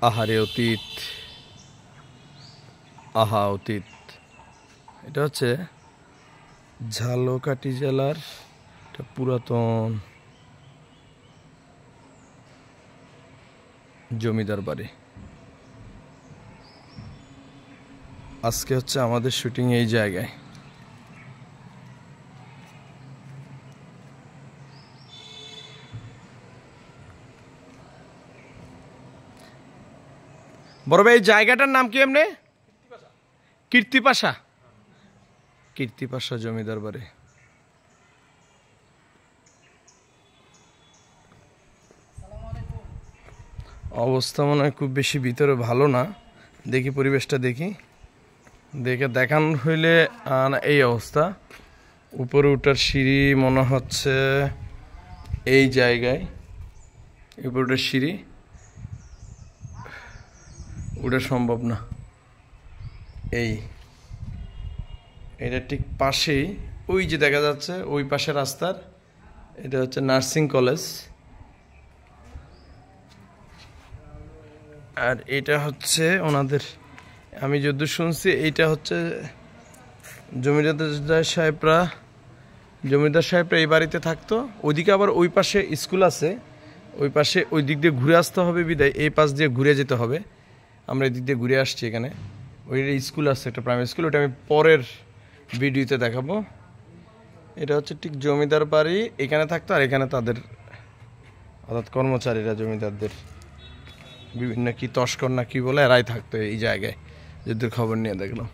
আহারে অতীত, আহা অতীত। এটা হচ্ছে ঝালকাঠি জেলার একটা পুরাতন জমিদার বাড়ি। আজকে হচ্ছে আমাদের শুটিং এই জায়গায়। বড় ভাই, এই জায়গাটার নাম কি এমনি? কীর্তিপাশা। কীর্তিপাশা জমিদার বাড়ি। অবস্থা মনে হয় খুব বেশি ভিতরে ভালো না। দেখি পরিবেশটা দেখি, দেখে দেখান হইলে এই অবস্থা। উপরে উঠার সিঁড়ি মনে হচ্ছে এই জায়গায়, উপরে উঠার সিঁড়ি ওটা সম্ভব না। এটা ঠিক পাশেই ওই যে দেখা যাচ্ছে ওই পাশে রাস্তার, এটা হচ্ছে নার্সিং কলেজ। আর এটা হচ্ছে ওনাদের, আমি যদ্দূর শুনছি এইটা হচ্ছে জমিদার সাহেবরা এই বাড়িতে থাকতো। ওইদিকে আবার ওই পাশে স্কুল আছে, ওই পাশে ওই দিক দিয়ে ঘুরে আসতে হবে বিদায় এই পাশ দিয়ে ঘুরে যেতে হবে। আমরা এই দিক দিয়ে ঘুরে আসছি। এখানে ওই স্কুল আছে, একটা প্রাইমারি স্কুল, ওটা আমি পরের ভিডিওতে দেখাবো। এটা হচ্ছে ঠিক জমিদার বাড়ি, এখানে থাকতো। আর এখানে তাদের অর্থাৎ কর্মচারীরা, জমিদারদের বিভিন্ন কি তস্কর না কি বলে এরাই থাকতো এই জায়গায়, যদ্দূর খবর নিয়ে দেখলাম।